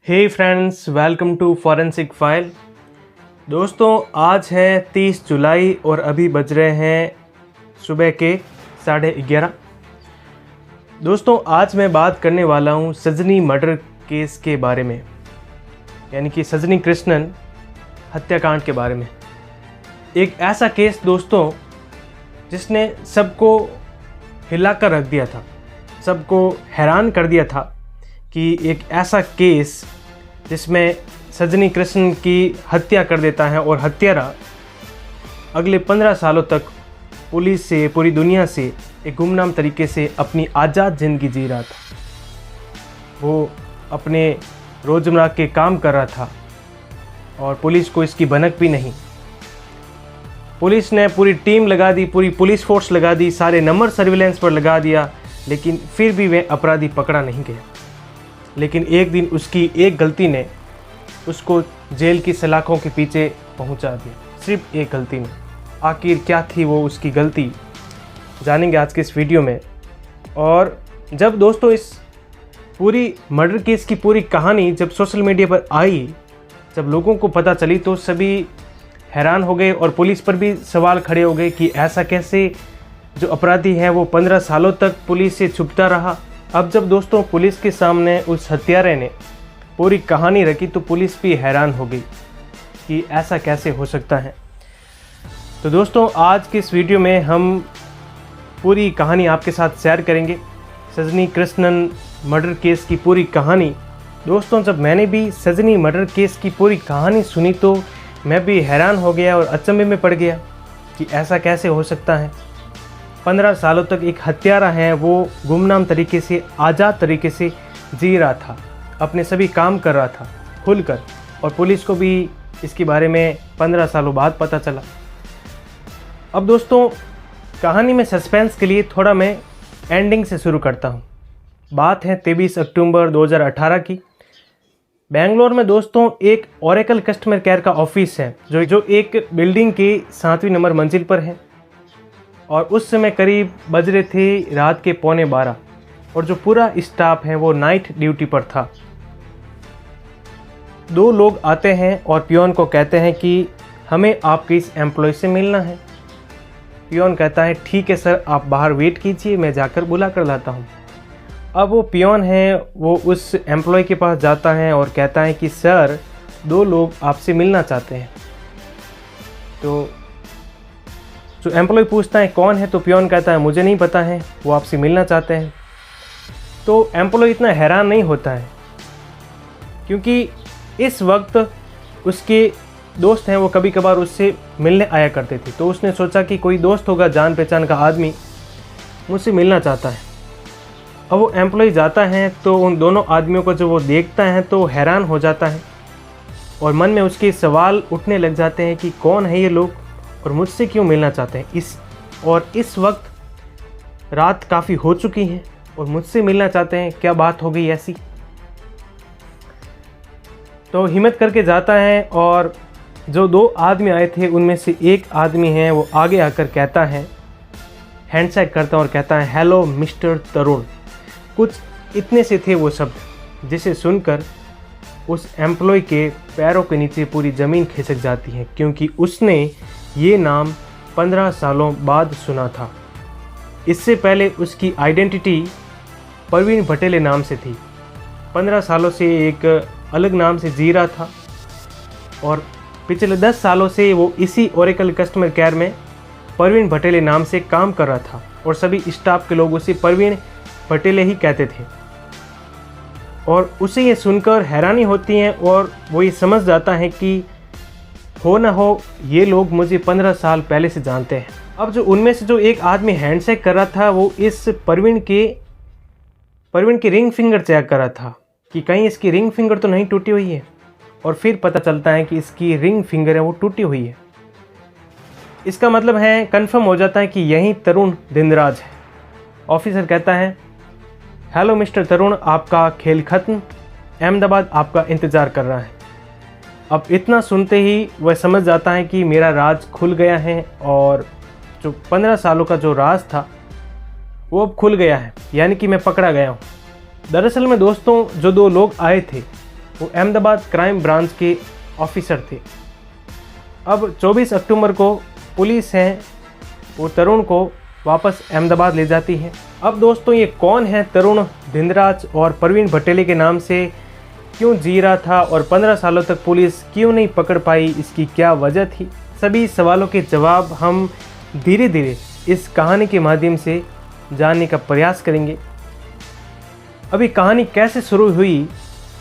Hey friends, welcome to forensic file. दोस्तों, आज है 30 जुलाई और अभी बज रहे हैं सुबह के 11:30। दोस्तों, आज मैं बात करने वाला हूँ सजनी मर्डर केस के बारे में, यानी कि सजनी कृष्णन हत्याकांड के बारे में। एक ऐसा केस दोस्तों जिसने सबको हिलाकर रख दिया था, सबको हैरान कर दिया था कि एक ऐसा केस जिसमें सजनी कृष्णन की हत्या कर देता है और हत्यारा अगले 15 सालों तक पुलिस से, पूरी दुनिया से एक गुमनाम तरीके से अपनी आज़ाद ज़िंदगी जी रहा था। वो अपने रोज़मर्रा के काम कर रहा था और पुलिस को इसकी भनक भी नहीं। पुलिस ने पूरी टीम लगा दी, पूरी पुलिस फोर्स लगा दी, सारे नंबर सर्विलेंस पर लगा दिया, लेकिन फिर भी वह अपराधी पकड़ा नहीं गया। लेकिन एक दिन उसकी एक गलती ने उसको जेल की सलाखों के पीछे पहुंचा दिया, सिर्फ एक गलती ने। आखिर क्या थी वो उसकी गलती, जानेंगे आज के इस वीडियो में। और जब दोस्तों इस पूरी मर्डर केस की पूरी कहानी जब सोशल मीडिया पर आई, जब लोगों को पता चली, तो सभी हैरान हो गए और पुलिस पर भी सवाल खड़े हो गए कि ऐसा कैसे जो अपराधी है वो 15 सालों तक पुलिस से छुपता रहा। अब जब दोस्तों पुलिस के सामने उस हत्यारे ने पूरी कहानी रखी तो पुलिस भी हैरान हो गई कि ऐसा कैसे हो सकता है। तो दोस्तों, आज के इस वीडियो में हम पूरी कहानी आपके साथ शेयर करेंगे, सजनी कृष्णन मर्डर केस की पूरी कहानी। दोस्तों, जब मैंने भी सजनी मर्डर केस की पूरी कहानी सुनी तो मैं भी हैरान हो गया और अचंभे में पड़ गया कि ऐसा कैसे हो सकता है। 15 सालों तक एक हत्यारा है, वो गुमनाम तरीके से, आज़ाद तरीके से जी रहा था, अपने सभी काम कर रहा था खुलकर, और पुलिस को भी इसके बारे में 15 सालों बाद पता चला। अब दोस्तों, कहानी में सस्पेंस के लिए थोड़ा मैं एंडिंग से शुरू करता हूँ। बात है 23 अक्टूबर 2018 की। बेंगलोर में दोस्तों एक ओरेकल कस्टमर केयर का ऑफिस है जो एक बिल्डिंग की 7वीं नंबर मंजिल पर है, और उस समय करीब बज रहे थे रात के 11:15, और जो पूरा स्टाफ है वो नाइट ड्यूटी पर था। 2 लोग आते हैं और पियोन को कहते हैं कि हमें आपके इस एम्प्लॉय से मिलना है। पियोन कहता है ठीक है सर, आप बाहर वेट कीजिए, मैं जाकर बुला कर लाता हूँ। अब वो पियोन है, वो उस एम्प्लॉय के पास जाता है और कहता है कि सर, 2 लोग आपसे मिलना चाहते हैं। तो जो एम्प्लॉय पूछता है कौन है, तो पियोन कहता है मुझे नहीं पता है, वो आपसे मिलना चाहते हैं। तो एम्प्लॉय इतना हैरान नहीं होता है, क्योंकि इस वक्त उसके दोस्त हैं, वो कभी कभार उससे मिलने आया करते थे। तो उसने सोचा कि कोई दोस्त होगा, जान पहचान का आदमी मुझसे मिलना चाहता है। अब वो एम्प्लॉय जाता है तो उन दोनों आदमियों को जब वो देखता है तो हैरान हो जाता है, और मन में उसके सवाल उठने लग जाते हैं कि कौन है ये लोग और मुझसे क्यों मिलना चाहते हैं। इस वक्त रात काफ़ी हो चुकी है और मुझसे मिलना चाहते हैं, क्या बात हो गई ऐसी। तो हिम्मत करके जाता है, और जो 2 आदमी आए थे उनमें से एक आदमी है, वो आगे आकर कहता है, हैंडशेक करता है और कहता है हेलो मिस्टर तरुण। कुछ इतने से थे वो शब्द, जिसे सुनकर उस एम्प्लॉय के पैरों के नीचे पूरी ज़मीन खिसक जाती है, क्योंकि उसने ये नाम 15 सालों बाद सुना था। इससे पहले उसकी आइडेंटिटी परवीन भटेले नाम से थी। 15 सालों से एक अलग नाम से जी रहा था, और पिछले 10 सालों से वो इसी ओरेकल कस्टमर केयर में परवीन भटेले नाम से काम कर रहा था, और सभी स्टाफ के लोग उसे परवीन भटेले ही कहते थे। और उसे ये सुनकर हैरानी होती है, और वो ये समझ जाता है कि हो ना हो ये लोग मुझे 15 साल पहले से जानते हैं। अब जो उनमें से जो एक आदमी हैंडशेक कर रहा था, वो इस परवीन की रिंग फिंगर चेक कर रहा था कि कहीं इसकी रिंग फिंगर तो नहीं टूटी हुई है, और फिर पता चलता है कि इसकी रिंग फिंगर है वो टूटी हुई है। इसका मतलब है, कंफर्म हो जाता है कि यही तरुण धिंदराज है। ऑफिसर कहता है हेलो मिस्टर तरुण, आपका खेल खत्म, अहमदाबाद आपका इंतज़ार कर रहा है। अब इतना सुनते ही वह समझ जाता है कि मेरा राज खुल गया है, और जो 15 सालों का जो राज था वो अब खुल गया है, यानी कि मैं पकड़ा गया हूँ। दरअसल में दोस्तों, जो 2 लोग आए थे वो अहमदाबाद क्राइम ब्रांच के ऑफिसर थे। अब 24 अक्टूबर को पुलिस है वो तरुण को वापस अहमदाबाद ले जाती है। अब दोस्तों ये कौन है तरुण धिंदराज और प्रवीण भटेले के नाम से क्यों जी रहा था और 15 सालों तक पुलिस क्यों नहीं पकड़ पाई, इसकी क्या वजह थी, सभी सवालों के जवाब हम धीरे धीरे इस कहानी के माध्यम से जानने का प्रयास करेंगे। अभी कहानी कैसे शुरू हुई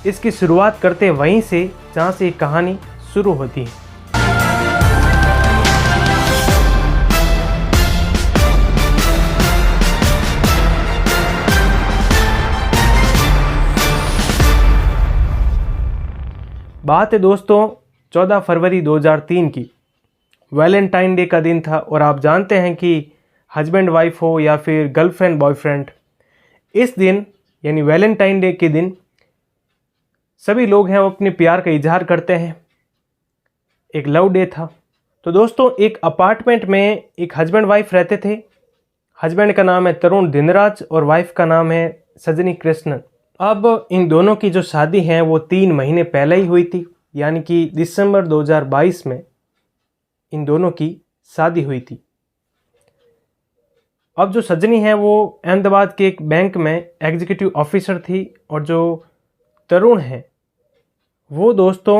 इसकी शुरुआत करते वहीं से जहाँ से कहानी शुरू होती है। बात है दोस्तों 14 फरवरी 2003 की। वैलेंटाइन डे का दिन था और आप जानते हैं कि हस्बैंड वाइफ हो या फिर गर्लफ्रेंड बॉयफ्रेंड, इस दिन यानी वैलेंटाइन डे के दिन सभी लोग हैं वो अपने प्यार का इजहार करते हैं। एक लव डे था। तो दोस्तों एक अपार्टमेंट में एक हस्बैंड वाइफ रहते थे। हस्बैंड का नाम है तरुण धिंदराज और वाइफ का नाम है सजनी कृष्णन। अब इन दोनों की जो शादी है वो 3 महीने पहले ही हुई थी, यानी कि दिसंबर 2022 में इन दोनों की शादी हुई थी। अब जो सजनी है वो अहमदाबाद के एक बैंक में एग्जीक्यूटिव ऑफिसर थी और जो तरुण है वो दोस्तों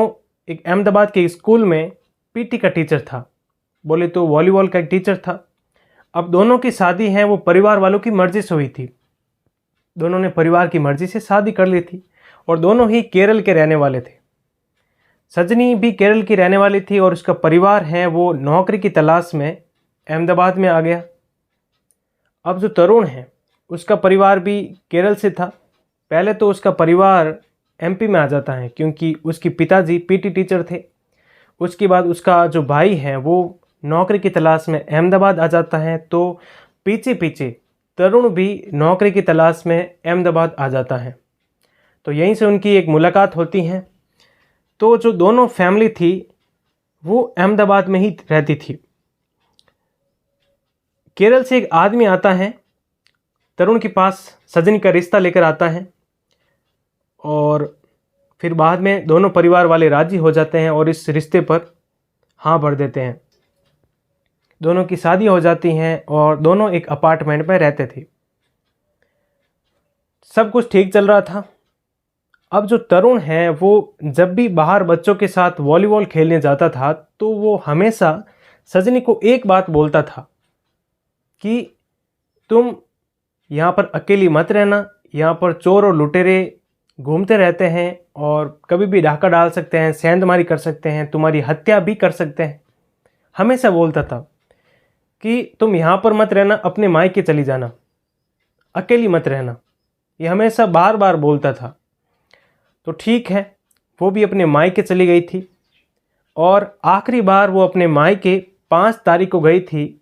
एक अहमदाबाद के स्कूल में पीटी का टीचर था, बोले तो वॉलीबॉल का एक टीचर था। अब दोनों की शादी है वो परिवार वालों की मर्जी से हुई थी। दोनों ने परिवार की मर्जी से शादी कर ली थी और दोनों ही केरल के रहने वाले थे। सजनी भी केरल की रहने वाली थी और उसका परिवार है वो नौकरी की तलाश में अहमदाबाद में आ गया। अब जो तरुण है उसका परिवार भी केरल से था। पहले तो उसका परिवार एमपी में आ जाता है क्योंकि उसके पिताजी पीटी टीचर थे। उसके बाद उसका जो भाई है वो नौकरी की तलाश में अहमदाबाद आ जाता है, तो पीछे पीछे तरुण भी नौकरी की तलाश में अहमदाबाद आ जाता है। तो यहीं से उनकी एक मुलाकात होती है। तो जो दोनों फैमिली थी वो अहमदाबाद में ही रहती थी। केरल से एक आदमी आता है तरुण के पास, सजनी का रिश्ता लेकर आता है और फिर बाद में दोनों परिवार वाले राजी हो जाते हैं और इस रिश्ते पर हाँ भर देते हैं। दोनों की शादी हो जाती है और दोनों एक अपार्टमेंट में रहते थे। सब कुछ ठीक चल रहा था। अब जो तरुण है वो जब भी बाहर बच्चों के साथ वॉलीबॉल खेलने जाता था तो वो हमेशा सजनी को एक बात बोलता था कि तुम यहाँ पर अकेली मत रहना, यहाँ पर चोर और लुटेरे घूमते रहते हैं और कभी भी डाका डाल सकते हैं, सेंधमारी कर सकते हैं, तुम्हारी हत्या भी कर सकते हैं। हमेशा बोलता था कि तुम यहाँ पर मत रहना, अपने मायके चली जाना, अकेली मत रहना। ये हमेशा बार बार बोलता था। तो ठीक है, वो भी अपने मायके चली गई थी और आखिरी बार वो अपने मायके 5 तारीख को गई थी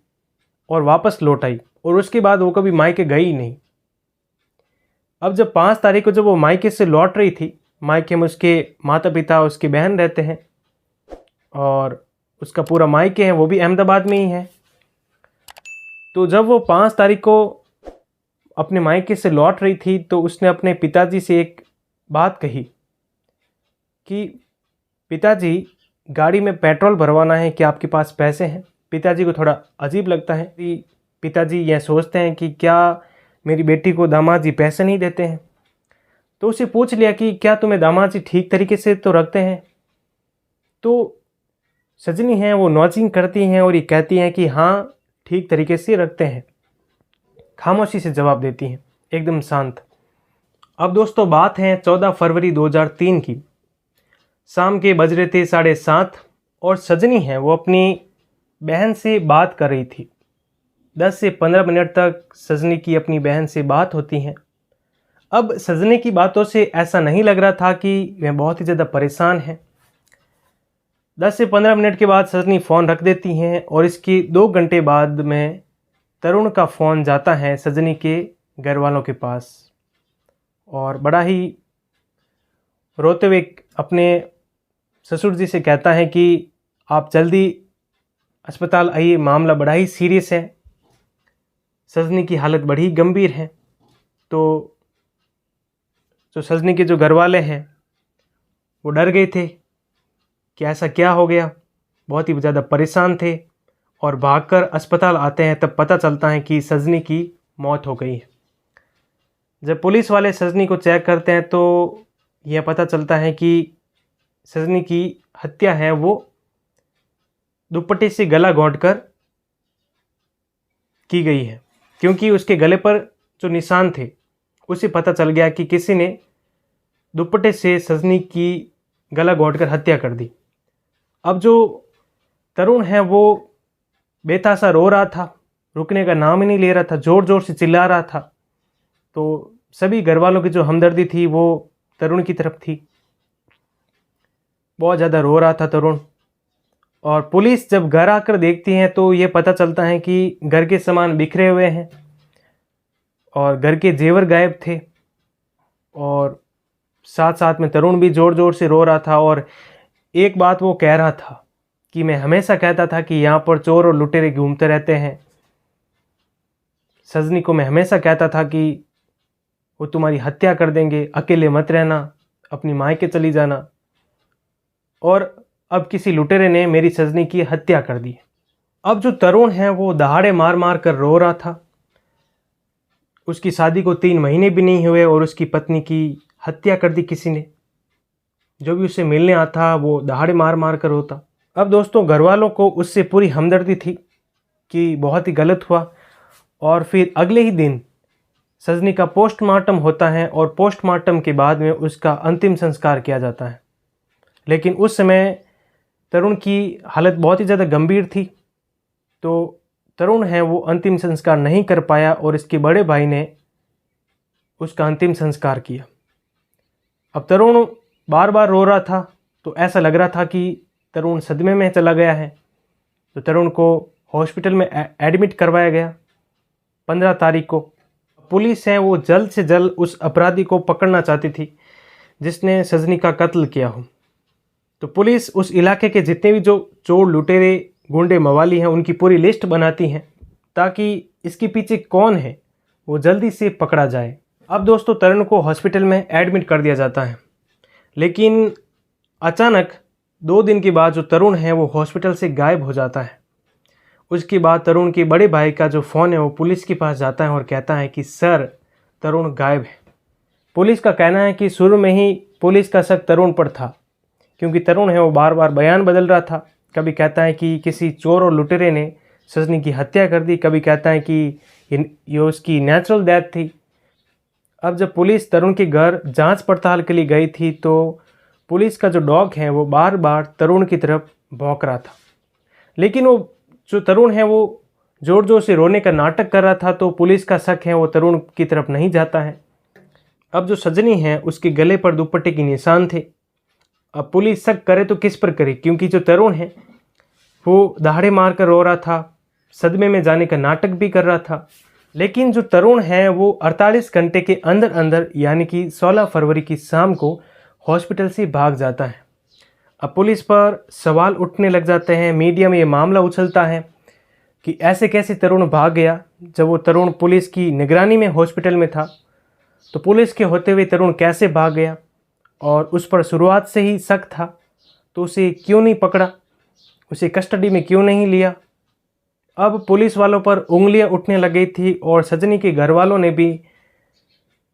और वापस लौट आई और उसके बाद वो कभी मायके गई ही नहीं। अब जब 5 तारीख को जब वो मायके से लौट रही थी, मायके में उसके माता पिता उसकी बहन रहते हैं और उसका पूरा मायके है वो भी अहमदाबाद में ही है। तो जब वो 5 तारीख को अपने मायके से लौट रही थी तो उसने अपने पिताजी से एक बात कही कि पिताजी गाड़ी में पेट्रोल भरवाना है, कि आपके पास पैसे हैं। पिताजी को थोड़ा अजीब लगता है कि पिताजी यह सोचते हैं कि क्या मेरी बेटी को दामाद जी पैसे नहीं देते हैं। तो उसे पूछ लिया कि क्या तुम्हें दामाद जी ठीक तरीके से तो रखते हैं। तो सजनी हैं वो नॉचिंग करती हैं और ये कहती हैं कि हाँ ठीक तरीके से रखते हैं। खामोशी से जवाब देती हैं, एकदम शांत। अब दोस्तों बात है 14 फरवरी 2003 की। शाम के बज रहे थे 7:30 और सजनी है वो अपनी बहन से बात कर रही थी। 10 से 15 मिनट तक सजनी की अपनी बहन से बात होती है। अब सजनी की बातों से ऐसा नहीं लग रहा था कि वह बहुत ही ज़्यादा परेशान है। 10 से 15 मिनट के बाद सजनी फ़ोन रख देती हैं और इसके 2 घंटे बाद में तरुण का फ़ोन जाता है सजनी के घर वालों के पास और बड़ा ही रोते हुए अपने ससुर जी से कहता है कि आप जल्दी अस्पताल आइए, मामला बड़ा ही सीरियस है, सजनी की हालत बड़ी गंभीर है। तो जो सजनी के जो घर वाले हैं वो डर गए थे कि ऐसा क्या हो गया, बहुत ही ज़्यादा परेशान थे और भागकर अस्पताल आते हैं। तब पता चलता है कि सजनी की मौत हो गई है। जब पुलिस वाले सजनी को चेक करते हैं तो यह पता चलता है कि सजनी की हत्या है वो दुपट्टे से गला घोंटकर की गई है, क्योंकि उसके गले पर जो निशान थे उसे पता चल गया कि किसी ने दुपट्टे से सजनी की गला घोंटकर हत्या कर दी। अब जो तरुण है वो बेतहाशा रो रहा था, रुकने का नाम ही नहीं ले रहा था, ज़ोर ज़ोर से चिल्ला रहा था। तो सभी घर वालों की जो हमदर्दी थी वो तरुण की तरफ थी। बहुत ज़्यादा रो रहा था तरुण। और पुलिस जब घर आकर देखती है तो ये पता चलता है कि घर के सामान बिखरे हुए हैं और घर के जेवर गायब थे, और साथ साथ में तरुण भी ज़ोर ज़ोर से रो रहा था। और एक बात वो कह रहा था कि मैं हमेशा कहता था कि यहाँ पर चोर और लुटेरे घूमते रहते हैं। सजनी को मैं हमेशा कहता था कि वो तुम्हारी हत्या कर देंगे, अकेले मत रहना, अपनी मायके चली जाना। और अब किसी लुटेरे ने मेरी सजनी की हत्या कर दी। अब जो तरुण है वो दहाड़े मार मार कर रो रहा था। उसकी शादी को 3 महीने भी नहीं हुए और उसकी पत्नी की हत्या कर दी किसी ने। जो भी उससे मिलने आता वो दहाड़े मार मार कर रोता। अब दोस्तों घर वालों को उससे पूरी हमदर्दी थी कि बहुत ही गलत हुआ। और फिर अगले ही दिन सजनी का पोस्टमार्टम होता है और पोस्टमार्टम के बाद में उसका अंतिम संस्कार किया जाता है। लेकिन उस समय तरुण की हालत बहुत ही ज़्यादा गंभीर थी, तो तरुण है वो अंतिम संस्कार नहीं कर पाया और इसके बड़े भाई ने उसका अंतिम संस्कार किया। अब तरुण बार बार रो रहा था, तो ऐसा लग रहा था कि तरुण सदमे में चला गया है। तो तरुण को हॉस्पिटल में एडमिट करवाया गया 15 तारीख को। पुलिस है वो जल्द से जल्द उस अपराधी को पकड़ना चाहती थी जिसने सजनी का कत्ल किया हो। तो पुलिस उस इलाके के जितने भी जो चोर लुटेरे गुंडे मवाली हैं उनकी पूरी लिस्ट बनाती हैं ताकि इसके पीछे कौन है वो जल्दी से पकड़ा जाए। अब दोस्तों तरुण को हॉस्पिटल में एडमिट कर दिया जाता है, लेकिन अचानक 2 दिन के बाद जो तरुण है वो हॉस्पिटल से गायब हो जाता है। उसके बाद तरुण के बड़े भाई का जो फ़ोन है वो पुलिस के पास जाता है और कहता है कि सर तरुण गायब है। पुलिस का कहना है कि शुरू में ही पुलिस का शक तरुण पर था, क्योंकि तरुण है वो बार बार बयान बदल रहा था। कभी कहता है कि किसी चोर और लुटेरे ने सजनी की हत्या कर दी, कभी कहता है कि ये उसकी नेचुरल डेथ थी। अब जब पुलिस तरुण के घर जांच पड़ताल के लिए गई थी तो पुलिस का जो डॉग है वो बार बार तरुण की तरफ भौंक रहा था, लेकिन वो जो तरुण है वो ज़ोर ज़ोर से रोने का नाटक कर रहा था, तो पुलिस का शक है वो तरुण की तरफ नहीं जाता है। अब जो सजनी है उसके गले पर दुपट्टे के निशान थे। अब पुलिस शक करे तो किस पर करे, क्योंकि जो तरुण है वो दहाड़े मार कर रो रहा था, सदमे में जाने का नाटक भी कर रहा था। लेकिन जो तरुण है वो 48 घंटे के अंदर अंदर यानी कि 16 फरवरी की शाम को हॉस्पिटल से भाग जाता है। अब पुलिस पर सवाल उठने लग जाते हैं, मीडिया में ये मामला उछलता है कि ऐसे कैसे तरुण भाग गया जब वो तरुण पुलिस की निगरानी में हॉस्पिटल में था। तो पुलिस के होते हुए तरुण कैसे भाग गया और उस पर शुरुआत से ही शक था, तो उसे क्यों नहीं पकड़ा, उसे कस्टडी में क्यों नहीं लिया। अब पुलिस वालों पर उंगलियां उठने लगी थी और सजनी के घर वालों ने भी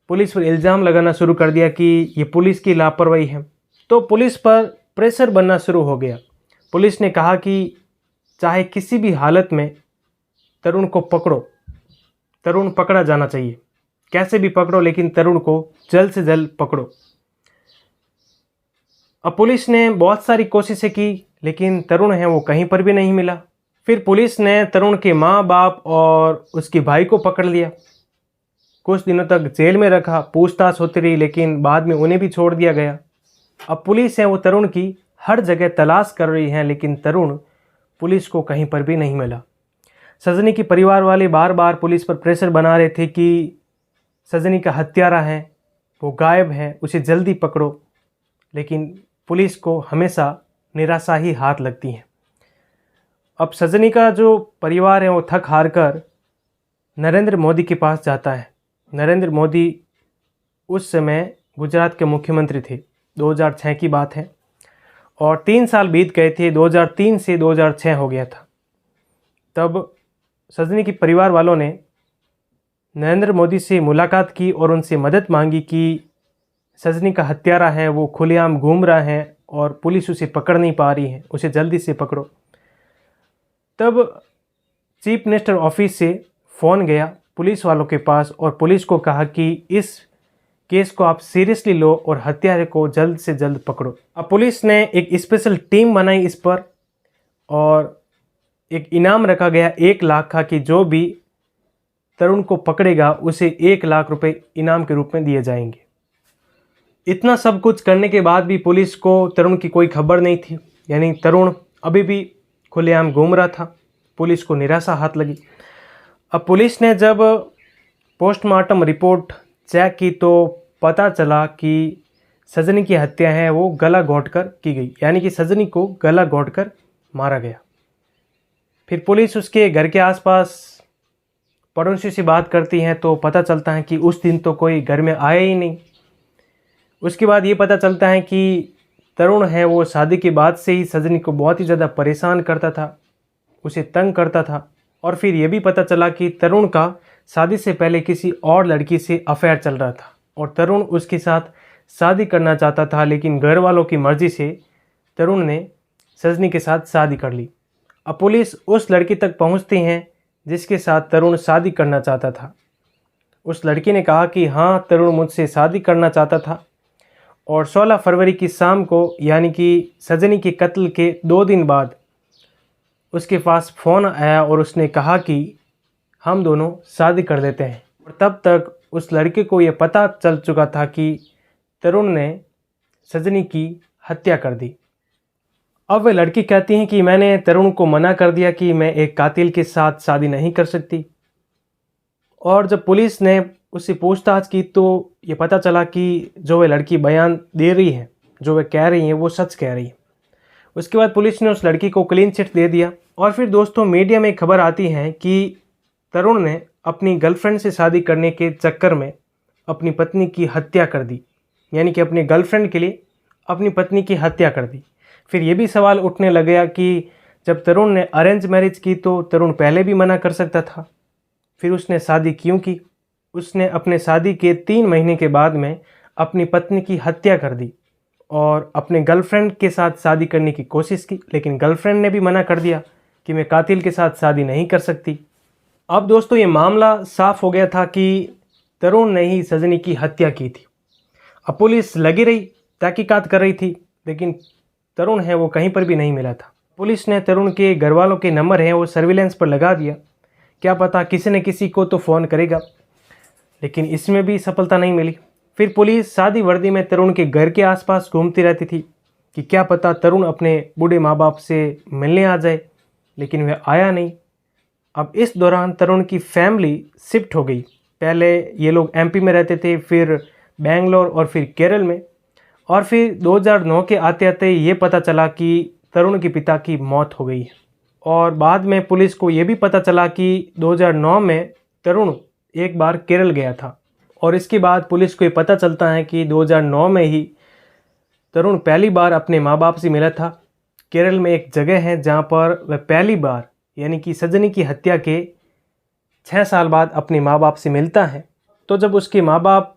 पुलिस पर इल्ज़ाम लगाना शुरू कर दिया कि ये पुलिस की लापरवाही है। तो पुलिस पर प्रेशर बनना शुरू हो गया। पुलिस ने कहा कि चाहे किसी भी हालत में तरुण को पकड़ो, तरुण पकड़ा जाना चाहिए, कैसे भी पकड़ो लेकिन तरुण को जल्द से जल्द पकड़ो। अब पुलिस ने बहुत सारी कोशिशें की लेकिन तरुण है वो कहीं पर भी नहीं मिला। फिर पुलिस ने तरुण के माँ बाप और उसके भाई को पकड़ लिया, कुछ दिनों तक जेल में रखा, पूछताछ होती रही, लेकिन बाद में उन्हें भी छोड़ दिया गया। अब पुलिस है वो तरुण की हर जगह तलाश कर रही है, लेकिन तरुण पुलिस को कहीं पर भी नहीं मिला। सजनी के परिवार वाले बार बार पुलिस पर प्रेशर बना रहे थे कि सजनी का हत्यारा है वो गायब है, उसे जल्दी पकड़ो, लेकिन पुलिस को हमेशा निराशा ही हाथ लगती है। अब सजनी का जो परिवार है वो थक हार कर नरेंद्र मोदी के पास जाता है। नरेंद्र मोदी उस समय गुजरात के मुख्यमंत्री थे, 2006 की बात है। और 3 साल बीत गए थे, 2003 से 2006 हो गया था। तब सजनी के परिवार वालों ने नरेंद्र मोदी से मुलाकात की और उनसे मदद मांगी कि सजनी का हत्यारा है वो खुलेआम घूम रहा है और पुलिस उसे पकड़ नहीं पा रही है, उसे जल्दी से पकड़ो। तब चीफ मिनिस्टर ऑफिस से फ़ोन गया पुलिस वालों के पास और पुलिस को कहा कि इस केस को आप सीरियसली लो और हत्यारे को जल्द से जल्द पकड़ो। अब पुलिस ने एक स्पेशल टीम बनाई इस पर और एक इनाम रखा गया 1 लाख का कि जो भी तरुण को पकड़ेगा उसे 1 लाख रुपए इनाम के रूप में दिए जाएंगे। इतना सब कुछ करने के बाद भी पुलिस को तरुण की कोई खबर नहीं थी, यानी तरुण अभी भी खुलेआम घूम रहा था। पुलिस को निराशा हाथ लगी। अब पुलिस ने जब पोस्टमार्टम रिपोर्ट चेक की तो पता चला कि सजनी की हत्या है वो गला घोंटकर की गई, यानी कि सजनी को गला घोंटकर मारा गया। फिर पुलिस उसके घर के आसपास पड़ोसी से बात करती है तो पता चलता है कि उस दिन तो कोई घर में आया ही नहीं। उसके बाद ये पता चलता है कि तरुण है वो शादी के बाद से ही सजनी को बहुत ही ज़्यादा परेशान करता था, उसे तंग करता था। और फिर ये भी पता चला कि तरुण का शादी से पहले किसी और लड़की से अफेयर चल रहा था और तरुण उसके साथ शादी करना चाहता था, लेकिन घर वालों की मर्ज़ी से तरुण ने सजनी के साथ शादी कर ली। अब पुलिस उस लड़की तक पहुंचती हैं जिसके साथ तरुण शादी करना चाहता था। उस लड़की ने कहा कि हाँ, तरुण मुझसे शादी करना चाहता था। और 16 फरवरी की शाम को, यानी कि सजनी के कत्ल के 2 दिन बाद, उसके पास फ़ोन आया और उसने कहा कि हम दोनों शादी कर लेते हैं। और तब तक उस लड़के को ये पता चल चुका था कि तरुण ने सजनी की हत्या कर दी। अब वह लड़की कहती हैं कि मैंने तरुण को मना कर दिया कि मैं एक कातिल के साथ शादी नहीं कर सकती। और जब पुलिस ने उससे पूछताछ की तो ये पता चला कि जो वह लड़की बयान दे रही है, जो वह कह रही है, वो सच कह रही है। उसके बाद पुलिस ने उस लड़की को क्लीन चिट दे दिया। और फिर दोस्तों मीडिया में खबर आती है कि तरुण ने अपनी गर्लफ्रेंड से शादी करने के चक्कर में अपनी पत्नी की हत्या कर दी, यानी कि अपनी गर्लफ्रेंड के लिए अपनी पत्नी की हत्या कर दी। फिर ये भी सवाल उठने लग गया कि जब तरुण ने अरेंज मैरिज की तो तरुण पहले भी मना कर सकता था, फिर उसने शादी क्यों की? उसने अपने शादी के 3 महीने के बाद में अपनी पत्नी की हत्या कर दी और अपने गर्लफ्रेंड के साथ शादी करने की कोशिश की, लेकिन गर्लफ्रेंड ने भी मना कर दिया कि मैं कातिल के साथ शादी नहीं कर सकती। अब दोस्तों ये मामला साफ हो गया था कि तरुण ने ही सजनी की हत्या की थी। अब पुलिस लगी रही, तहकीकात कर रही थी, लेकिन तरुण है वो कहीं पर भी नहीं मिला था। पुलिस ने तरुण के घर वालों के नंबर हैं वो सर्विलेंस पर लगा दिया, क्या पता किसी न किसी को तो फ़ोन करेगा, लेकिन इसमें भी सफलता नहीं मिली। फिर पुलिस सादी वर्दी में तरुण के घर के आसपास घूमती रहती थी कि क्या पता तरुण अपने बूढ़े माँ बाप से मिलने आ जाए, लेकिन वह आया नहीं। अब इस दौरान तरुण की फैमिली शिफ्ट हो गई। पहले ये लोग एमपी में रहते थे, फिर बेंगलोर और फिर केरल में। और फिर 2009 के आते आते ये पता चला कि तरुण के पिता की मौत हो गई है। और बाद में पुलिस को ये भी पता चला कि 2009 में तरुण एक बार केरल गया था। और इसके बाद पुलिस को ये पता चलता है कि 2009 में ही तरुण पहली बार अपने माँ बाप से मिला था। केरल में एक जगह है जहाँ पर वह पहली बार, यानी कि सजनी की हत्या के 6 साल बाद अपने माँ बाप से मिलता है। तो जब उसके माँ बाप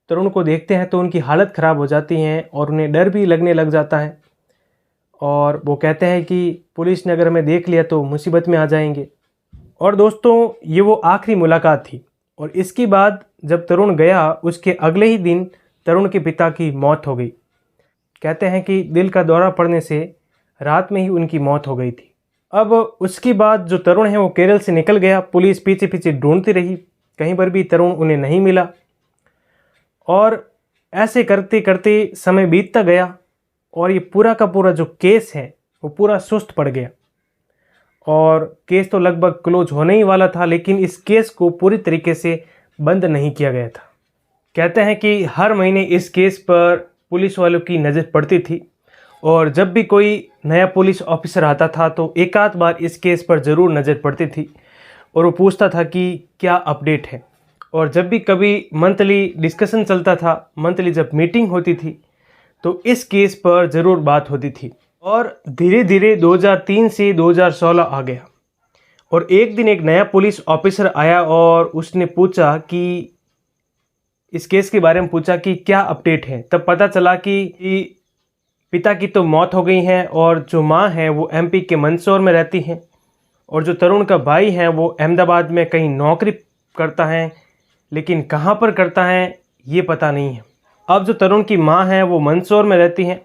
तरुण को देखते हैं तो उनकी हालत ख़राब हो जाती है और उन्हें डर भी लगने लग जाता है। और वो कहते हैं कि पुलिस ने अगर हमें देख लिया तो मुसीबत में आ जाएंगे। और दोस्तों ये वो आखिरी मुलाकात थी। और इसके बाद जब तरुण गया उसके अगले ही दिन तरुण के पिता की मौत हो गई। कहते हैं कि दिल का दौरा पड़ने से रात में ही उनकी मौत हो गई थी। अब उसके बाद जो तरुण है वो केरल से निकल गया। पुलिस पीछे पीछे ढूंढती रही, कहीं पर भी तरुण उन्हें नहीं मिला। और ऐसे करते करते समय बीतता गया और ये पूरा का पूरा जो केस है वो पूरा सुस्त पड़ गया। और केस तो लगभग क्लोज होने ही वाला था, लेकिन इस केस को पूरी तरीके से बंद नहीं किया गया था। कहते हैं कि हर महीने इस केस पर पुलिस वालों की नज़र पड़ती थी और जब भी कोई नया पुलिस ऑफिसर आता था तो एक आध बार इस केस पर ज़रूर नज़र पड़ती थी और वो पूछता था कि क्या अपडेट है। और जब भी कभी मंथली डिस्कशन चलता था, मंथली जब मीटिंग होती थी, तो इस केस पर ज़रूर बात होती थी। और धीरे धीरे 2003 से 2016 आ गया और एक दिन एक नया पुलिस ऑफिसर आया और उसने पूछा कि इस केस के बारे में पूछा कि क्या अपडेट है। तब पता चला कि पिता की तो मौत हो गई है और जो माँ है वो एमपी के मंदसौर में रहती हैं और जो तरुण का भाई है वो अहमदाबाद में कहीं नौकरी करता है, लेकिन कहाँ पर करता है ये पता नहीं है। अब जो तरुण की माँ है वो मंदसौर में रहती हैं,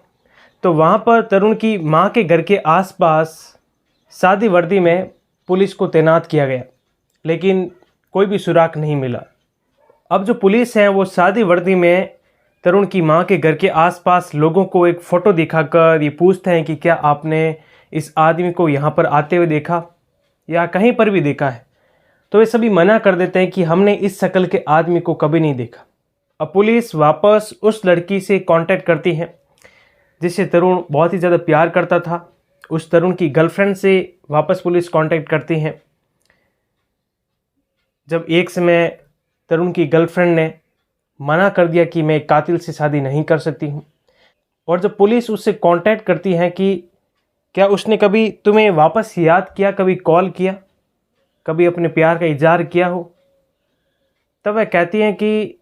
तो वहाँ पर तरुण की माँ के घर के आसपास सादी वर्दी में पुलिस को तैनात किया गया, लेकिन कोई भी सुराग नहीं मिला। अब जो पुलिस है वो सादी वर्दी में तरुण की माँ के घर के आसपास लोगों को एक फ़ोटो दिखाकर ये पूछते हैं कि क्या आपने इस आदमी को यहाँ पर आते हुए देखा या कहीं पर भी देखा है। तो वे सभी मना कर देते हैं कि हमने इस शक्ल के आदमी को कभी नहीं देखा। अब पुलिस वापस उस लड़की से कांटेक्ट करती है जिससे तरुण बहुत ही ज़्यादा प्यार करता था। उस तरुण की गर्लफ्रेंड से वापस पुलिस कांटेक्ट करती है। जब एक समय तरुण की गर्लफ्रेंड ने मना कर दिया कि मैं एक कातिल से शादी नहीं कर सकती हूँ, और जब पुलिस उससे कांटेक्ट करती है कि क्या उसने कभी तुम्हें वापस याद किया, कभी कॉल किया, कभी अपने प्यार का इजहार किया हो, तब वह कहती हैं कि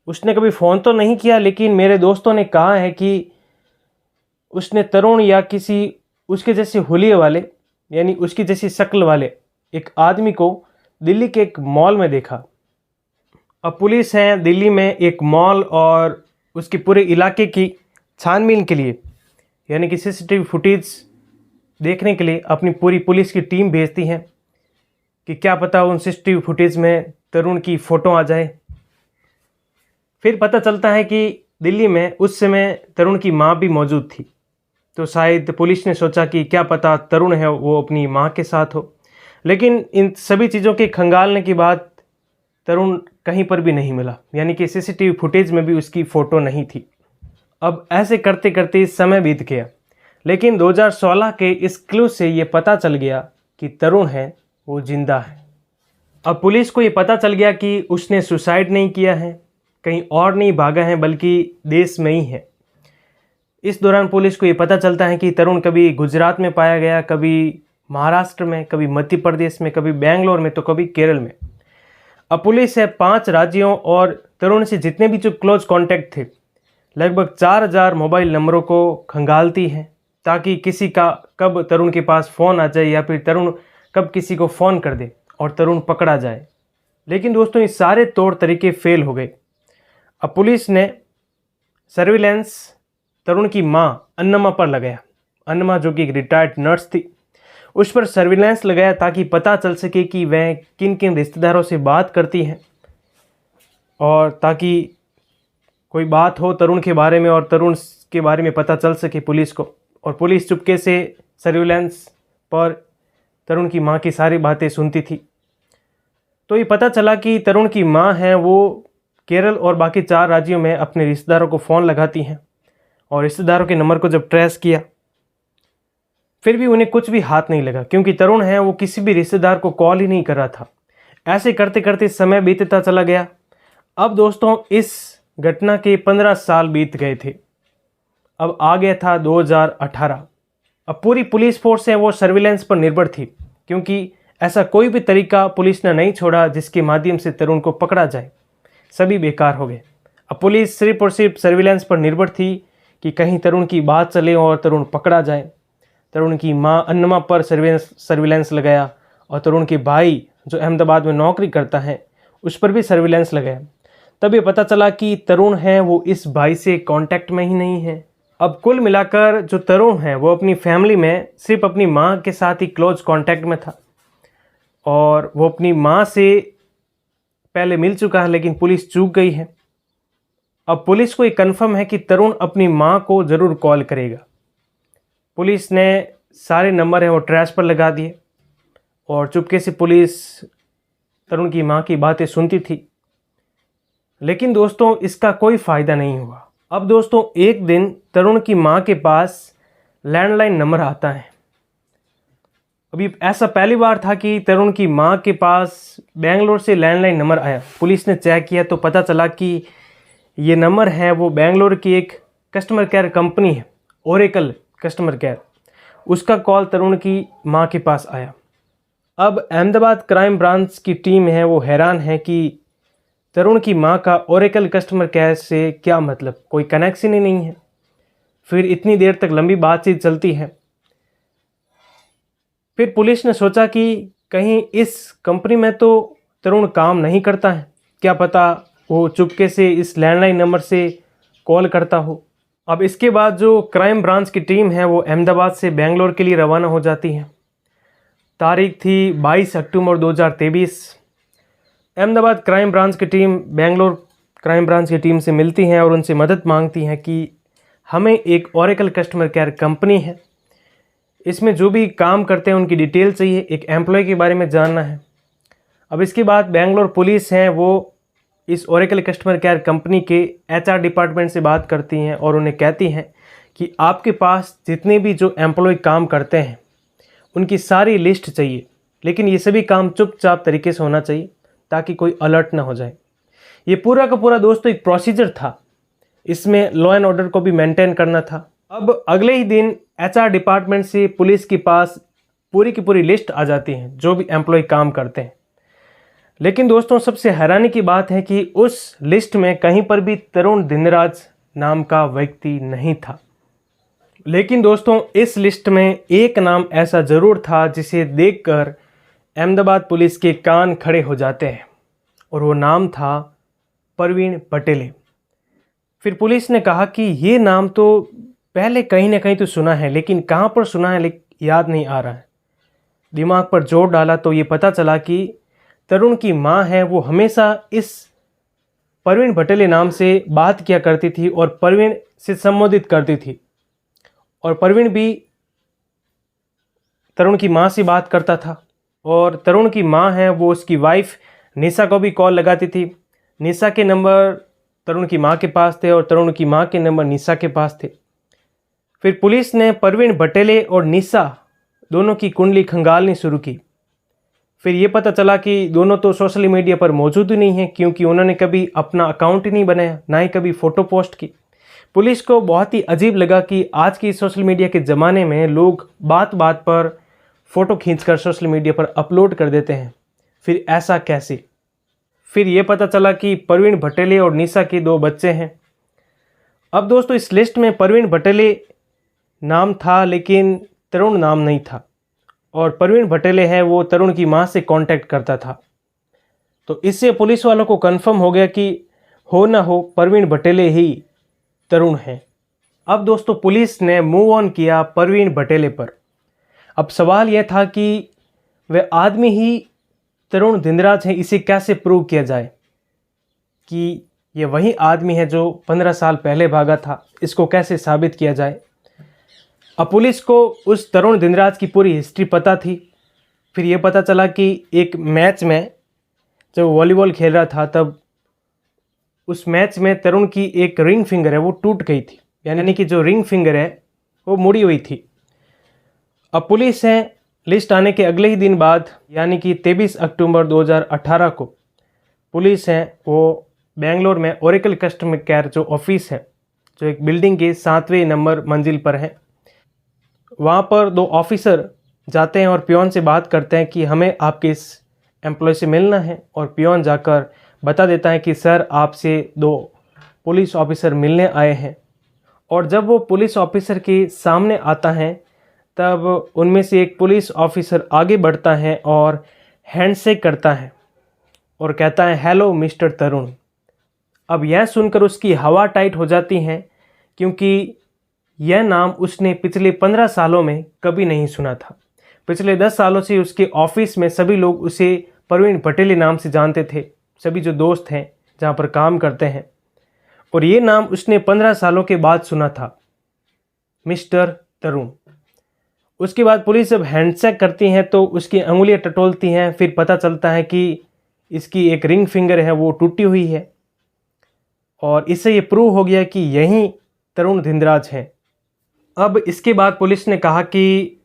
उसने कभी फ़ोन तो नहीं किया, लेकिन मेरे दोस्तों ने कहा है कि उसने तरुण या किसी उसके जैसे हुलिये वाले यानी उसकी जैसी शक्ल वाले एक आदमी को दिल्ली के एक मॉल में देखा। अब पुलिस है दिल्ली में एक मॉल और उसके पूरे इलाके की छानबीन के लिए यानी कि सीसीटीवी फुटेज देखने के लिए अपनी पूरी पुलिस की टीम भेजती हैं कि क्या पता उन सीसीटीवी फुटेज में तरुण की फ़ोटो आ जाए। फिर पता चलता है कि दिल्ली में उस समय तरुण की माँ भी मौजूद थी, तो शायद पुलिस ने सोचा कि क्या पता तरुण है वो अपनी माँ के साथ हो। लेकिन इन सभी चीज़ों के खंगालने के बाद तरुण कहीं पर भी नहीं मिला, यानी कि सीसीटीवी फुटेज में भी उसकी फ़ोटो नहीं थी। अब ऐसे करते करते समय बीत गया, लेकिन 2016 के इस क्लू से ये पता चल गया कि तरुण है वो जिंदा है। अब पुलिस को ये पता चल गया कि उसने सुसाइड नहीं किया है, कहीं और नहीं भागा है, बल्कि देश में ही है। इस दौरान पुलिस को ये पता चलता है कि तरुण कभी गुजरात में पाया गया, कभी महाराष्ट्र में, कभी मध्य प्रदेश में, कभी बेंगलोर में, तो कभी केरल में। अब पुलिस है 5 राज्यों और तरुण से जितने भी जो क्लोज कॉन्टैक्ट थे, लगभग 4000 मोबाइल नंबरों को खंगालती है ताकि किसी का कब तरुण के पास फ़ोन आ जाए या फिर तरुण कब किसी को फ़ोन कर दे और तरुण पकड़ा जाए। लेकिन दोस्तों ये सारे तौर तरीके फेल हो गए। अब पुलिस ने सर्विलेंस तरुण की माँ अन्नमा पर लगाया। अन्नमा जो कि एक रिटायर्ड नर्स थी, उस पर सर्विलेंस लगाया ताकि पता चल सके कि वह किन किन रिश्तेदारों से बात करती हैं और ताकि कोई बात हो तरुण के बारे में और तरुण के बारे में पता चल सके पुलिस को। और पुलिस चुपके से सर्विलेंस पर तरुण की माँ की सारी बातें सुनती थी। तो ये पता चला कि तरुण की माँ है वो केरल और बाकी 4 राज्यों में अपने रिश्तेदारों को फ़ोन लगाती हैं और रिश्तेदारों के नंबर को जब ट्रेस किया फिर भी उन्हें कुछ भी हाथ नहीं लगा, क्योंकि तरुण है वो किसी भी रिश्तेदार को कॉल ही नहीं कर रहा था। ऐसे करते करते समय बीतता चला गया। अब दोस्तों इस घटना के 15 साल बीत गए थे। अब आ गया था 2018। अब पूरी पुलिस फोर्स है वो सर्विलेंस पर निर्भर थी, क्योंकि ऐसा कोई भी तरीका पुलिस ने नहीं छोड़ा जिसके माध्यम से तरुण को पकड़ा जाए। सभी बेकार हो गए। अब पुलिस सिर्फ और सिर्फ सर्विलेंस पर निर्भर थी कि कहीं तरुण की बात चले और तरुण पकड़ा जाए। तरुण की माँ अन्नमा पर सर्विलेंस लगाया और तरुण के भाई जो अहमदाबाद में नौकरी करता है उस पर भी सर्विलेंस लगाया। तब ये पता चला कि तरुण है वो इस भाई से कांटेक्ट में ही नहीं है। अब कुल मिलाकर जो तरुण है वो अपनी फैमिली में सिर्फ अपनी माँ के साथ ही क्लोज कांटेक्ट में था और वो अपनी माँ से पहले मिल चुका है, लेकिन पुलिस चूक गई है। अब पुलिस को ये कन्फर्म है कि तरुण अपनी माँ को ज़रूर कॉल करेगा। पुलिस ने सारे नंबर हैं वो ट्रैश पर लगा दिए और चुपके से पुलिस तरुण की माँ की बातें सुनती थी। लेकिन दोस्तों इसका कोई फ़ायदा नहीं हुआ। अब दोस्तों एक दिन तरुण की माँ के पास लैंडलाइन नंबर आता है। अभी ऐसा पहली बार था कि तरुण की माँ के पास बेंगलोर से लैंडलाइन नंबर आया। पुलिस ने चेक किया तो पता चला कि ये नंबर है वो बेंगलोर की एक कस्टमर केयर कंपनी है, ओरेकल कस्टमर केयर, उसका कॉल तरुण की मां के पास आया। अब अहमदाबाद क्राइम ब्रांच की टीम है वो हैरान है कि तरुण की मां का ओरेकल कस्टमर केयर से क्या मतलब, कोई कनेक्शन ही नहीं है। फिर इतनी देर तक लंबी बातचीत चलती है। फिर पुलिस ने सोचा कि कहीं इस कंपनी में तो तरुण काम नहीं करता है, क्या पता वो चुपके से इस लैंडलाइन नंबर से कॉल करता हो। अब इसके बाद जो क्राइम ब्रांच की टीम है वो अहमदाबाद से बेंगलोर के लिए रवाना हो जाती है। तारीख थी 22 अक्टूबर 2023। अहमदाबाद क्राइम ब्रांच की टीम बेंगलोर क्राइम ब्रांच की टीम से मिलती हैं और उनसे मदद मांगती हैं कि हमें एक ओरेकल कस्टमर केयर कंपनी है, इसमें जो भी काम करते हैं उनकी डिटेल चाहिए, एक एम्प्लॉय के बारे में जानना है। अब इसके बाद बेंगलोर पुलिस है वो इस ओरेकल कस्टमर केयर कंपनी के HR डिपार्टमेंट से बात करती हैं और उन्हें कहती हैं कि आपके पास जितने भी जो एम्प्लॉय काम करते हैं उनकी सारी लिस्ट चाहिए, लेकिन ये सभी काम चुपचाप तरीके से होना चाहिए ताकि कोई अलर्ट ना हो जाए। ये पूरा का पूरा दोस्तों एक प्रोसीजर था, इसमें लॉ एंड ऑर्डर को भी मेंटेन करना था। अब अगले ही दिन HR डिपार्टमेंट से पुलिस के पास पूरी की पूरी लिस्ट आ जाती है जो भी एम्प्लॉय काम करते हैं। लेकिन दोस्तों सबसे हैरानी की बात है कि उस लिस्ट में कहीं पर भी तरुण धिंदराज नाम का व्यक्ति नहीं था। लेकिन दोस्तों इस लिस्ट में एक नाम ऐसा ज़रूर था जिसे देखकर अहमदाबाद पुलिस के कान खड़े हो जाते हैं, और वो नाम था प्रवीण पटेले। फिर पुलिस ने कहा कि ये नाम तो पहले कहीं ना कहीं तो सुना है, लेकिन कहाँ पर सुना है याद नहीं आ रहा है। दिमाग पर जोर डाला तो ये पता चला कि तरुण की माँ है वो हमेशा इस प्रवीण पटेले नाम से बात किया करती थी और प्रवीण से संबोधित करती थी, और प्रवीण भी तरुण की माँ से बात करता था। और तरुण की माँ है वो उसकी वाइफ निशा को भी कॉल लगाती थी। निशा के नंबर तरुण की माँ के पास थे और तरुण की माँ के नंबर निशा के पास थे। फिर पुलिस ने प्रवीण पटेले और निशा दोनों की कुंडली खंगालनी शुरू की। फिर ये पता चला कि दोनों तो सोशल मीडिया पर मौजूद ही नहीं है, क्योंकि उन्होंने कभी अपना अकाउंट ही नहीं बनाया, ना ही कभी फ़ोटो पोस्ट की। पुलिस को बहुत ही अजीब लगा कि आज की सोशल मीडिया के ज़माने में लोग बात बात पर फ़ोटो खींचकर सोशल मीडिया पर अपलोड कर देते हैं, फिर ऐसा कैसे। फिर ये पता चला कि प्रवीण पटेले और निशा के 2 बच्चे हैं। अब दोस्तों इस लिस्ट में प्रवीण पटेले नाम था लेकिन तरुण नाम नहीं था, और प्रवीण पटेले है वो तरुण की मां से कांटेक्ट करता था। तो इससे पुलिस वालों को कंफर्म हो गया कि हो ना हो प्रवीण पटेले ही तरुण है। अब दोस्तों पुलिस ने मूव ऑन किया प्रवीण पटेले पर। अब सवाल यह था कि वह आदमी ही तरुण धिंदराज है, इसे कैसे प्रूव किया जाए कि यह वही आदमी है जो 15 साल पहले भागा था, इसको कैसे साबित किया जाए। अब पुलिस को उस तरुण धिंदराज की पूरी हिस्ट्री पता थी। फिर ये पता चला कि एक मैच में जब वॉलीबॉल खेल रहा था तब उस मैच में तरुण की एक रिंग फिंगर है वो टूट गई थी, यानी कि जो रिंग फिंगर है वो मुड़ी हुई थी। अब पुलिस है लिस्ट आने के अगले ही दिन बाद यानी कि 23 अक्टूबर 2018 को पुलिस है वो बेंगलोर में ओरेकल कस्टमर केयर जो ऑफिस है, जो एक बिल्डिंग के 7वें नंबर मंजिल पर है, वहाँ पर 2 ऑफिसर जाते हैं और पियोन से बात करते हैं कि हमें आपके इस एम्प्लॉय से मिलना है। और पियोन जाकर बता देता है कि सर आपसे 2 पुलिस ऑफिसर मिलने आए हैं। और जब वो पुलिस ऑफिसर के सामने आता है तब उनमें से एक पुलिस ऑफिसर आगे बढ़ता है और हैंडशेक करता है और कहता है हेलो मिस्टर तरुण। अब यह सुनकर उसकी हवा टाइट हो जाती है, क्योंकि यह नाम उसने पिछले 15 सालों में कभी नहीं सुना था। पिछले 10 सालों से उसके ऑफिस में सभी लोग उसे प्रवीण पटेले नाम से जानते थे, सभी जो दोस्त हैं जहाँ पर काम करते हैं, और ये नाम उसने 15 सालों के बाद सुना था, मिस्टर तरुण। उसके बाद पुलिस जब हैंडशेक करती हैं तो उसकी अंगुलियां टटोलती हैं। फिर पता चलता है कि इसकी एक रिंग फिंगर है वो टूटी हुई है, और इससे ये प्रूव हो गया कि यही तरुण धिंदराज है। अब इसके बाद पुलिस ने कहा कि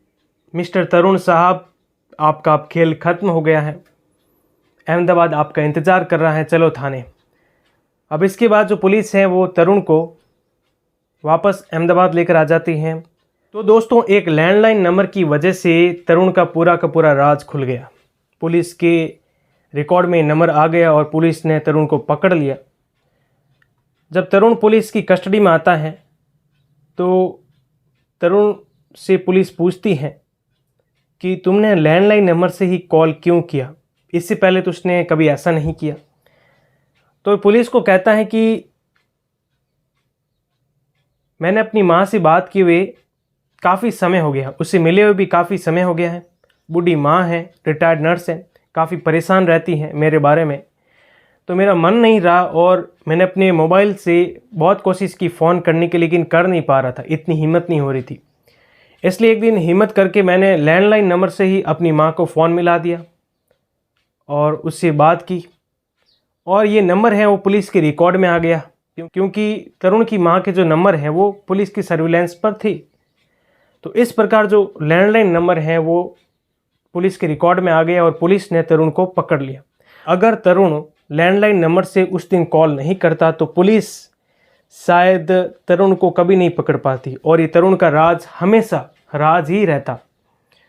मिस्टर तरुण साहब आपका अब खेल ख़त्म हो गया है, अहमदाबाद आपका इंतज़ार कर रहा है, चलो थाने। अब इसके बाद जो पुलिस है वो तरुण को वापस अहमदाबाद लेकर आ जाती है। तो दोस्तों, एक लैंडलाइन नंबर की वजह से तरुण का पूरा राज खुल गया। पुलिस के रिकॉर्ड में नंबर आ गया और पुलिस ने तरुण को पकड़ लिया। जब तरुण पुलिस की कस्टडी में आता है तो तरुण से पुलिस पूछती है कि तुमने लैंडलाइन नंबर से ही कॉल क्यों किया, इससे पहले तो उसने कभी ऐसा नहीं किया। तो पुलिस को कहता है कि मैंने अपनी माँ से बात किए हुए काफ़ी समय हो गया, उससे मिले हुए भी काफ़ी समय हो गया है। बूढ़ी माँ है, रिटायर्ड नर्स है, काफ़ी परेशान रहती हैं मेरे बारे में। तो मेरा मन नहीं रहा और मैंने अपने मोबाइल से बहुत कोशिश की फ़ोन करने की, लेकिन कर नहीं पा रहा था, इतनी हिम्मत नहीं हो रही थी। इसलिए एक दिन हिम्मत करके मैंने लैंडलाइन नंबर से ही अपनी माँ को फ़ोन मिला दिया और उससे बात की, और ये नंबर है वो पुलिस के रिकॉर्ड में आ गया, क्योंकि तरुण की माँ के जो नंबर हैं वो पुलिस की सर्विलेंस पर थी। तो इस प्रकार जो लैंडलाइन नंबर है वो पुलिस के रिकॉर्ड में आ गया और पुलिस ने तरुण को पकड़ लिया। अगर तरुण लैंडलाइन नंबर से उस दिन कॉल नहीं करता तो पुलिस शायद तरुण को कभी नहीं पकड़ पाती और ये तरुण का राज हमेशा राज ही रहता।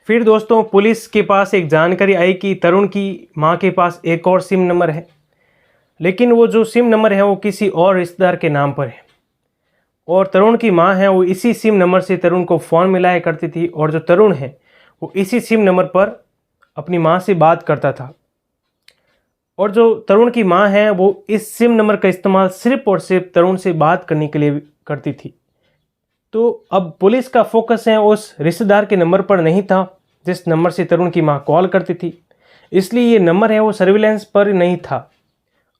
फिर दोस्तों, पुलिस के पास एक जानकारी आई कि तरुण की माँ के पास एक और सिम नंबर है, लेकिन वो जो सिम नंबर है वो किसी और रिश्तेदार के नाम पर है और तरुण की माँ है वो इसी सिम नंबर से तरुण को फ़ोन मिलाया करती थी और जो तरुण है वो इसी सिम नंबर पर अपनी माँ से बात करता था। और जो तरुण की माँ है वो इस सिम नंबर का इस्तेमाल सिर्फ और सिर्फ तरुण से बात करने के लिए करती थी। तो अब पुलिस का फोकस है उस रिश्तेदार के नंबर पर नहीं था जिस नंबर से तरुण की माँ कॉल करती थी, इसलिए ये नंबर है वो सर्विलेंस पर नहीं था।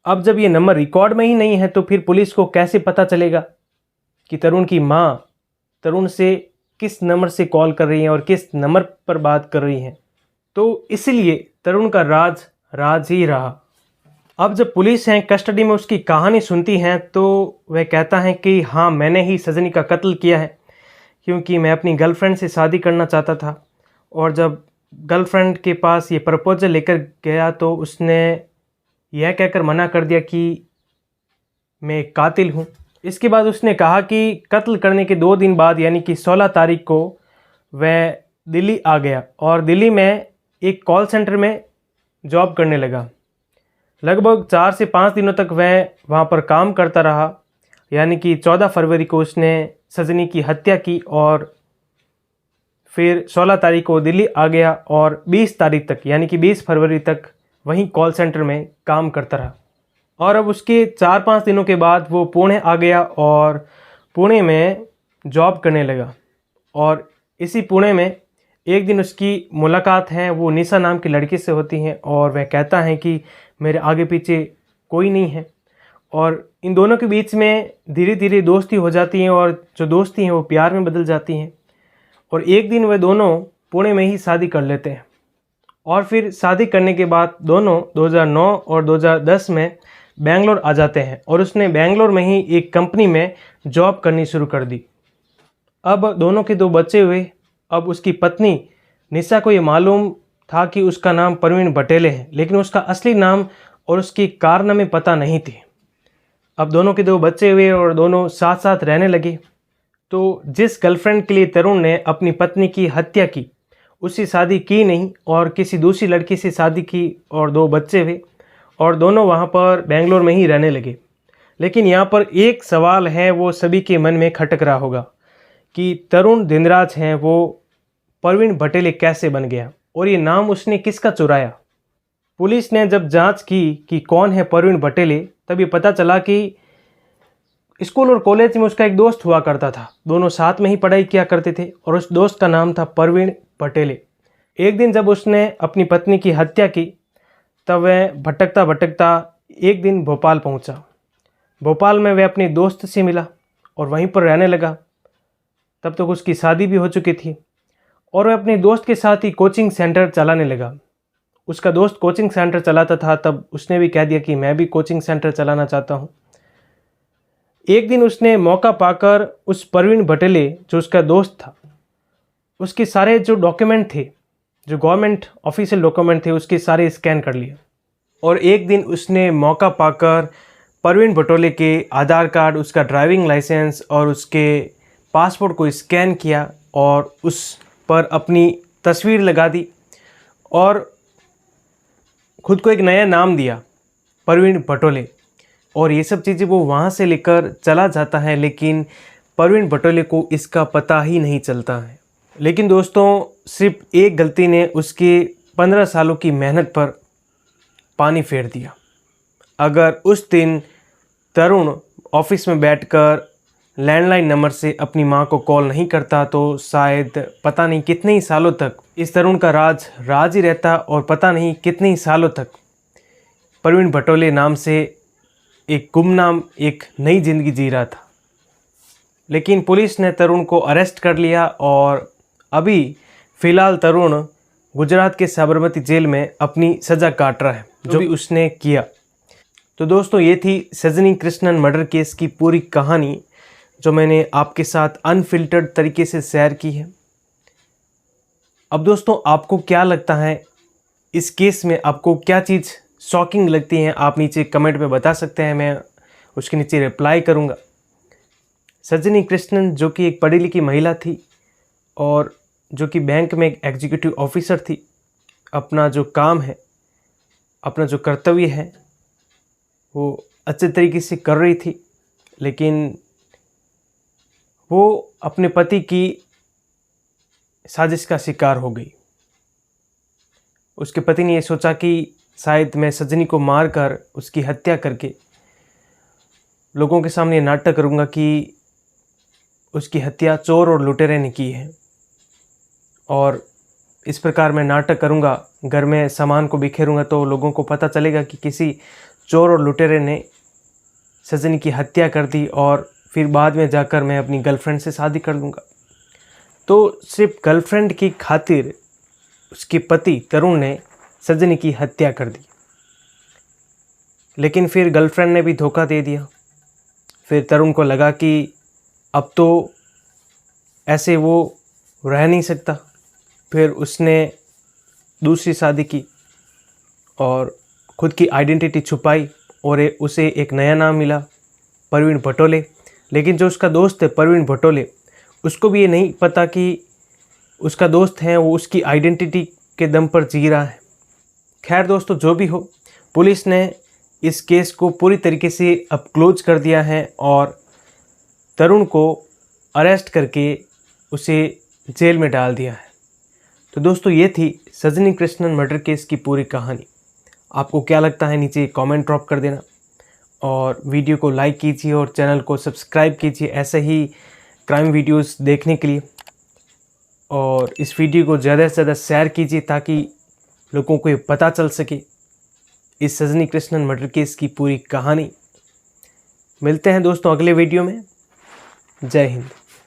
अब जब ये नंबर रिकॉर्ड में ही नहीं है तो फिर पुलिस को कैसे पता चलेगा कि तरुण की माँ तरुण से किस नंबर से कॉल कर रही है और किस नंबर पर बात कर रही है। तो इसलिए तरुण का राज राज ही रहा। अब जब पुलिस है कस्टडी में उसकी कहानी सुनती है तो वह कहता है कि हाँ, मैंने ही सजनी का कत्ल किया है, क्योंकि मैं अपनी गर्लफ्रेंड से शादी करना चाहता था और जब गर्लफ्रेंड के पास ये प्रपोजल लेकर गया तो उसने यह कहकर मना कर दिया कि मैं एक कातिल हूँ। इसके बाद उसने कहा कि कत्ल करने के 2 दिन बाद यानी कि 16 तारीख को वह दिल्ली आ गया और दिल्ली में एक कॉल सेंटर में जॉब करने लगा। लगभग 4 से 5 दिनों तक वह वहाँ पर काम करता रहा, यानी कि 14 फरवरी को उसने सजनी की हत्या की और फिर 16 तारीख को दिल्ली आ गया और 20 तारीख तक यानी कि 20 फरवरी तक वहीं कॉल सेंटर में काम करता रहा। और अब उसके 4-5 दिनों के बाद वो पुणे आ गया और पुणे में जॉब करने लगा। और इसी पुणे में एक दिन उसकी मुलाकात है वो निशा नाम की लड़की से होती है और वह कहता है कि मेरे आगे पीछे कोई नहीं है, और इन दोनों के बीच में धीरे धीरे दोस्ती हो जाती है और जो दोस्ती है वो प्यार में बदल जाती हैं। और एक दिन वे दोनों पुणे में ही शादी कर लेते हैं और फिर शादी करने के बाद दोनों 2009 और 2010 में बेंगलोर आ जाते हैं और उसने बेंगलोर में ही एक कंपनी में जॉब करनी शुरू कर दी। अब दोनों के 2 बच्चे हुए। अब उसकी पत्नी निशा को ये मालूम था कि उसका नाम प्रवीण बटेले है, लेकिन उसका असली नाम और उसकी कारनामे पता नहीं थे। अब दोनों के 2 बच्चे हुए और दोनों साथ साथ रहने लगे। तो जिस गर्लफ्रेंड के लिए तरुण ने अपनी पत्नी की हत्या की उससे शादी की नहीं और किसी दूसरी लड़की से शादी की और 2 बच्चे हुए और दोनों वहाँ पर बेंगलोर में ही रहने लगे। लेकिन यहाँ पर एक सवाल है वो सभी के मन में खटक रहा होगा कि तरुण धिंदराज हैं वो प्रवीण बटेले कैसे बन गया और ये नाम उसने किसका चुराया। पुलिस ने जब जांच की कि कौन है प्रवीण बटेले तब ये पता चला कि स्कूल और कॉलेज में उसका एक दोस्त हुआ करता था, दोनों साथ में ही पढ़ाई किया करते थे और उस दोस्त का नाम था प्रवीण बटेले। एक दिन जब उसने अपनी पत्नी की हत्या की तब वह भटकता भटकता एक दिन भोपाल पहुंचा। भोपाल में वह अपने दोस्त से मिला और वहीं पर रहने लगा। तब तक उसकी शादी भी हो चुकी थी और वह अपने दोस्त के साथ ही कोचिंग सेंटर चलाने लगा। उसका दोस्त कोचिंग सेंटर चलाता था तब उसने भी कह दिया कि मैं भी कोचिंग सेंटर चलाना चाहता हूँ। एक दिन उसने मौका पाकर उस प्रवीण बटेले जो उसका दोस्त था उसके सारे जो डॉक्यूमेंट थे, जो गवर्नमेंट ऑफिशियल डॉक्यूमेंट थे, उसके सारे स्कैन कर लिए। और एक दिन उसने मौका पाकर परवीन बटोले के आधार कार्ड, उसका ड्राइविंग लाइसेंस और उसके पासपोर्ट को स्कैन किया और उस पर अपनी तस्वीर लगा दी और खुद को एक नया नाम दिया, परवीन बटोले। और ये सब चीज़ें वो वहाँ से लेकर चला जाता है, लेकिन परवीन बटोले को इसका पता ही नहीं चलता है। लेकिन दोस्तों, सिर्फ एक गलती ने उसके 15 सालों की मेहनत पर पानी फेर दिया। अगर उस दिन तरुण ऑफिस में बैठकर लैंडलाइन नंबर से अपनी मां को कॉल नहीं करता तो शायद पता नहीं कितने ही सालों तक इस तरुण का राज ही रहता और पता नहीं कितने ही सालों तक परवीन बटोले नाम से एक गुमनाम एक नई ज़िंदगी जी रहा था। लेकिन पुलिस ने तरुण को अरेस्ट कर लिया और अभी फ़िलहाल तरुण गुजरात के साबरमती जेल में अपनी सज़ा काट रहा है जो भी उसने किया। तो दोस्तों, ये थी सजनी कृष्णन मर्डर केस की पूरी कहानी जो मैंने आपके साथ अनफिल्टर्ड तरीके से शेयर की है। अब दोस्तों, आपको क्या लगता है इस केस में? आपको क्या चीज़ शॉकिंग लगती है? आप नीचे कमेंट में बता सकते हैं, मैं उसके नीचे रिप्लाई करूँगा। सजनी कृष्णन जो कि एक पढ़ी लिखी महिला थी और जो कि बैंक में एक एग्जीक्यूटिव ऑफिसर थी, अपना जो काम है, अपना जो कर्तव्य है वो अच्छे तरीके से कर रही थी, लेकिन वो अपने पति की साजिश का शिकार हो गई। उसके पति ने ये सोचा कि शायद मैं सजनी को मारकर उसकी हत्या करके लोगों के सामने नाटक करूँगा कि उसकी हत्या चोर और लुटेरे ने की है, और इस प्रकार मैं नाटक करूँगा, घर में सामान को बिखेरूँगा तो लोगों को पता चलेगा कि किसी चोर और लुटेरे ने सजनी की हत्या कर दी और फिर बाद में जाकर मैं अपनी गर्लफ्रेंड से शादी कर लूँगा। तो सिर्फ गर्लफ्रेंड की खातिर उसके पति तरुण ने सजनी की हत्या कर दी। लेकिन फिर गर्लफ्रेंड ने भी धोखा दे दिया। फिर तरुण को लगा कि अब तो ऐसे वो रह नहीं सकता। फिर उसने दूसरी शादी की और खुद की आइडेंटिटी छुपाई और उसे एक नया नाम मिला, परवीन बटोले। लेकिन जो उसका दोस्त है परवीन बटोले, उसको भी ये नहीं पता कि उसका दोस्त है वो उसकी आइडेंटिटी के दम पर जी रहा है। खैर दोस्तों, जो भी हो, पुलिस ने इस केस को पूरी तरीके से अब क्लोज कर दिया है और तरुण को अरेस्ट करके उसे जेल में डाल दिया है। तो दोस्तों, ये थी सजनी कृष्णन मर्डर केस की पूरी कहानी। आपको क्या लगता है नीचे कमेंट ड्रॉप कर देना और वीडियो को लाइक कीजिए और चैनल को सब्सक्राइब कीजिए ऐसे ही क्राइम वीडियोस देखने के लिए। और इस वीडियो को ज़्यादा से ज़्यादा शेयर कीजिए ताकि लोगों को ये पता चल सके इस सजनी कृष्णन मर्डर केस की पूरी कहानी। मिलते हैं दोस्तों अगले वीडियो में। जय हिंद।